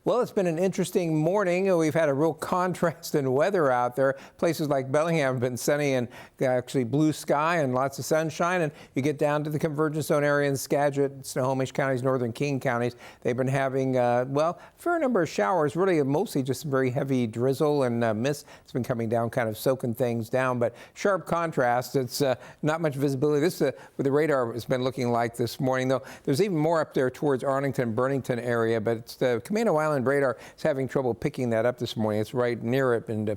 Well, it's been an interesting morning. We've had a real contrast in weather out there. Places like Bellingham have been sunny and actually blue sky and lots of sunshine. And you get down to the convergence zone area in Skagit, Snohomish counties, northern King counties. They've been having, well, a fair number of showers, really mostly just very heavy drizzle and mist. It's been coming down, kind of soaking things down. But sharp contrast. It's not much visibility. This is what the radar has been looking like this morning, though. There's even more up there towards Arlington, Burlington area. But it's the Camino Island radar is having trouble picking that up this morning. It's right near it and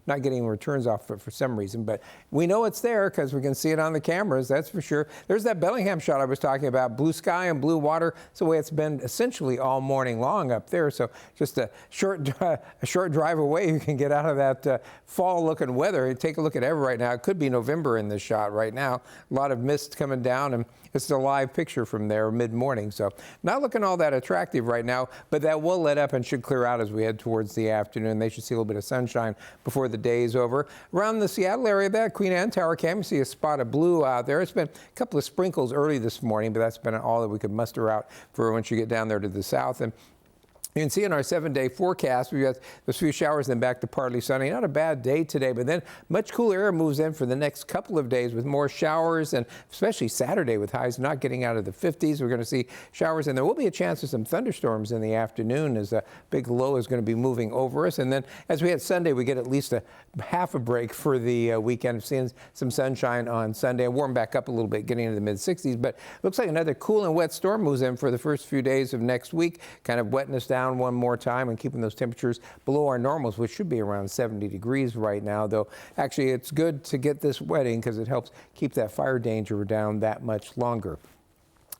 not getting returns off it for some reason. But we know it's there because we can see it on the cameras, that's for sure. There's that Bellingham shot I was talking about, blue sky and blue water. It's the way it's been essentially all morning long up there. So just a short drive away, you can get out of that fall-looking weather. Take a look at Ever right now. It could be November in this shot right now. A lot of mist coming down, and it's a live picture from there mid-morning. So not looking all that attractive right now, but that will let up and should clear out as we head towards the afternoon. They should see a little bit of sunshine before the day is over. Around the Seattle area, that Queen Anne Tower Cam, you see a spot of blue out there. It's been a couple of sprinkles early this morning, but that's been all that we could muster out for once you get down there to the south. And you can see in our 7-day forecast, we've got those few showers, then back to partly sunny. Not a bad day today, but then much cooler air moves in for the next couple of days with more showers, and especially Saturday with highs not getting out of the 50s. We're going to see showers, and there will be a chance of some thunderstorms in the afternoon as a big low is going to be moving over us. And then as we hit Sunday, we get at least a half a break for the weekend, seeing some sunshine on Sunday and warm back up a little bit, getting into the mid-60s. But looks like another cool and wet storm moves in for the first few days of next week, kind of wetting us down one more time and keeping those temperatures below our normals, which should be around 70 degrees right now, though actually it's good to get this wetting because it helps keep that fire danger down that much longer.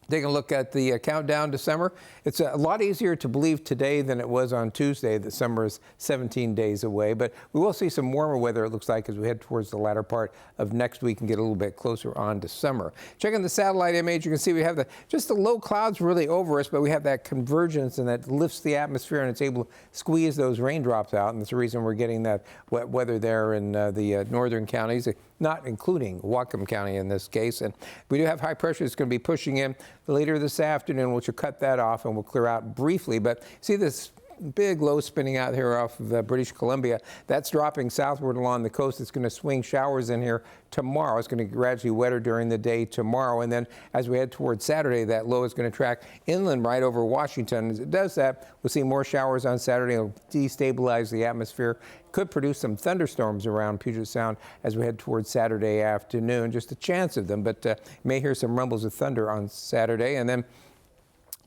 Taking a look at the countdown to summer, it's a lot easier to believe today than it was on Tuesday that summer is 17 days away. But we will see some warmer weather, it looks like, as we head towards the latter part of next week and get a little bit closer on to summer. Checking the satellite image, you can see we have just the low clouds really over us, but we have that convergence and that lifts the atmosphere and it's able to squeeze those raindrops out. And that's the reason we're getting that wet weather there in the northern counties, not including Whatcom County in this case. And we do have high pressure that's going to be pushing in later this afternoon, which will cut that off and we'll clear out briefly. But see this big low spinning out here off of British Columbia. That's dropping southward along the coast. It's going to swing showers in here tomorrow. It's going to get gradually wetter during the day tomorrow. And then as we head towards Saturday, that low is going to track inland right over Washington. As it does that, we'll see more showers on Saturday. It'll destabilize the atmosphere. Could produce some thunderstorms around Puget Sound as we head towards Saturday afternoon. Just a chance of them, but you may hear some rumbles of thunder on Saturday. And then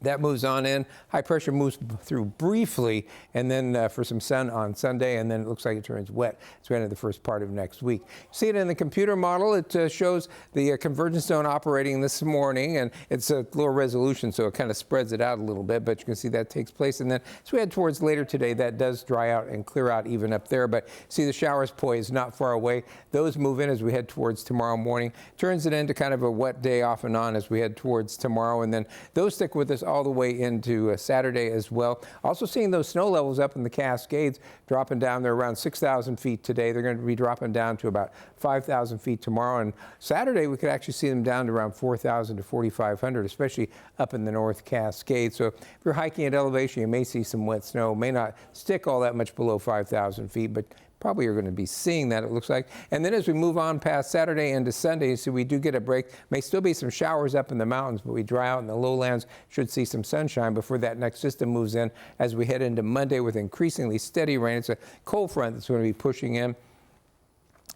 that moves on in. High pressure moves through briefly, and then for some sun on Sunday, and then it looks like it turns wet as we enter the first part of next week. See it in the computer model. It shows the convergence zone operating this morning, and it's a lower resolution, so it kind of spreads it out a little bit, but you can see that takes place. And then as we head towards later today, that does dry out and clear out even up there, but see the showers poised not far away. Those move in as we head towards tomorrow morning. Turns it into kind of a wet day off and on as we head towards tomorrow, and then those stick with us all the way into Saturday as well. Also seeing those snow levels up in the Cascades dropping down. They're around 6,000 feet today. They're going to be dropping down to about 5,000 feet tomorrow. And Saturday, we could actually see them down to around 4,000 to 4,500, especially up in the North Cascades. So if you're hiking at elevation, you may see some wet snow. May not stick all that much below 5,000 feet, but probably you're going to be seeing that, it looks like. And then as we move on past Saturday into Sunday, so we do get a break. May still be some showers up in the mountains, but we dry out in the lowlands. Should see some sunshine before that next system moves in as we head into Monday with increasingly steady rain. It's a cold front that's going to be pushing in.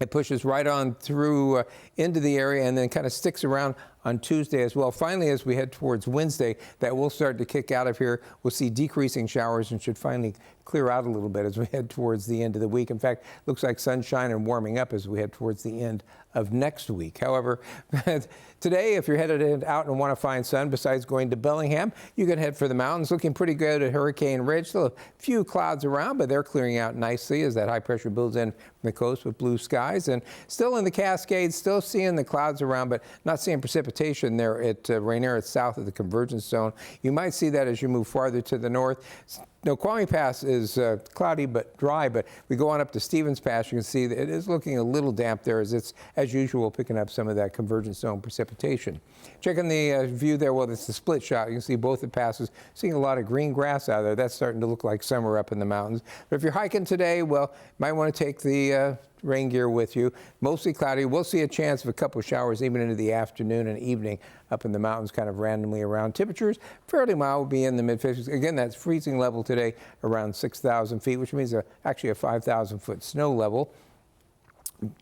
It pushes right on through into the area and then kind of sticks around on Tuesday as well. Finally, as we head towards Wednesday, that will start to kick out of here. We'll see decreasing showers and should finally clear out a little bit as we head towards the end of the week. In fact, looks like sunshine and warming up as we head towards the end of next week. However, today, if you're headed out and want to find sun, besides going to Bellingham, you can head for the mountains. Looking pretty good at Hurricane Ridge. Still a few clouds around, but they're clearing out nicely as that high pressure builds in from the coast with blue skies. And still in the Cascades, still seeing the clouds around, but not seeing precipitation there at Rainier. It's south of the convergence zone. You might see that as you move farther to the north. Snoqualmie Pass is cloudy but dry, but we go on up to Stevens Pass, you can see that it is looking a little damp there as it's, as usual, picking up some of that convergence zone precipitation. Checking the view there, well, it's a split shot. You can see both the passes, seeing a lot of green grass out there. That's starting to look like summer up in the mountains. But if you're hiking today, well, might want to take the rain gear with you. Mostly cloudy. We'll see a chance of a couple of showers even into the afternoon and evening up in the mountains, kind of randomly around. Temperatures fairly mild, will be in the mid-50s. Again, that's freezing level today around 6,000 feet, which means actually a 5,000-foot snow level.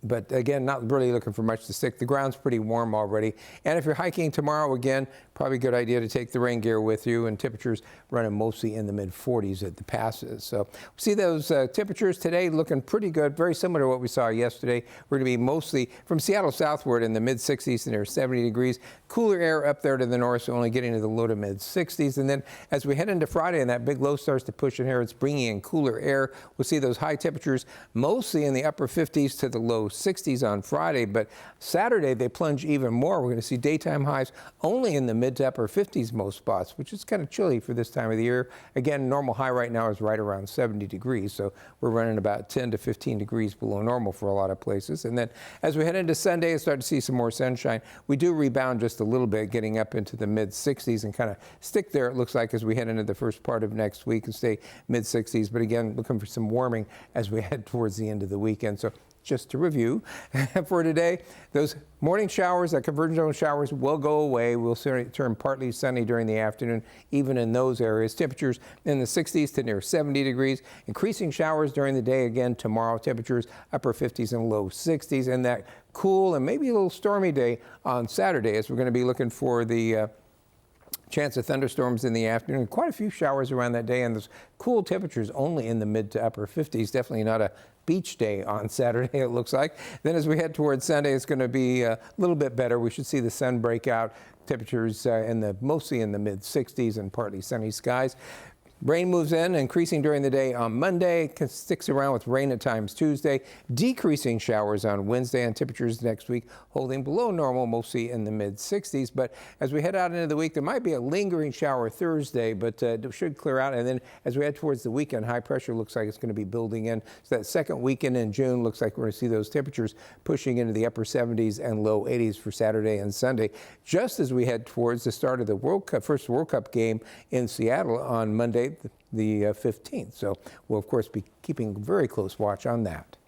But again, not really looking for much to stick. The ground's pretty warm already. And if you're hiking tomorrow, again, probably a good idea to take the rain gear with you, and temperatures running mostly in the mid-40s at the passes. So see those temperatures today looking pretty good, very similar to what we saw yesterday. We're going to be mostly from Seattle southward in the mid-60s and near 70 degrees. Cooler air up there to the north, so only getting to the low to mid-60s. And then as we head into Friday and that big low starts to push in here, it's bringing in cooler air. We'll see those high temperatures mostly in the upper 50s to the low 60s on Friday, but Saturday they plunge even more. We're going to see daytime highs only in the mid to upper 50s most spots, which is kind of chilly for this time of the year. Again, normal high right now is right around 70 degrees, so we're running about 10 to 15 degrees below normal for a lot of places. And then as we head into Sunday and start to see some more sunshine, we do rebound just a little bit, getting up into the mid 60s and kind of stick there, it looks like, as we head into the first part of next week and stay mid 60s. But again, looking for some warming as we head towards the end of the weekend. So just to review for today, those morning showers, that convergence zone showers, will go away. We'll turn partly sunny during the afternoon, even in those areas. Temperatures in the 60s to near 70 degrees. Increasing showers during the day again tomorrow. Temperatures upper 50s and low 60s. And that cool and maybe a little stormy day on Saturday, as we're going to be looking for the chance of thunderstorms in the afternoon. Quite a few showers around that day, and those cool temperatures only in the mid to upper 50s. Definitely not a beach day on Saturday, it looks like. Then as we head towards Sunday, it's going to be a little bit better. We should see the sun break out. Temperatures mostly in the mid 60s and partly sunny skies. Rain moves in, increasing during the day on Monday, sticks around with rain at times Tuesday, decreasing showers on Wednesday, and temperatures next week holding below normal, mostly in the mid-60s. But as we head out into the week, there might be a lingering shower Thursday, but it should clear out. And then as we head towards the weekend, high pressure looks like it's going to be building in. So that second weekend in June looks like we're going to see those temperatures pushing into the upper 70s and low 80s for Saturday and Sunday, just as we head towards the start of the first World Cup game in Seattle on Monday, the 15th. So we'll, of course, be keeping very close watch on that.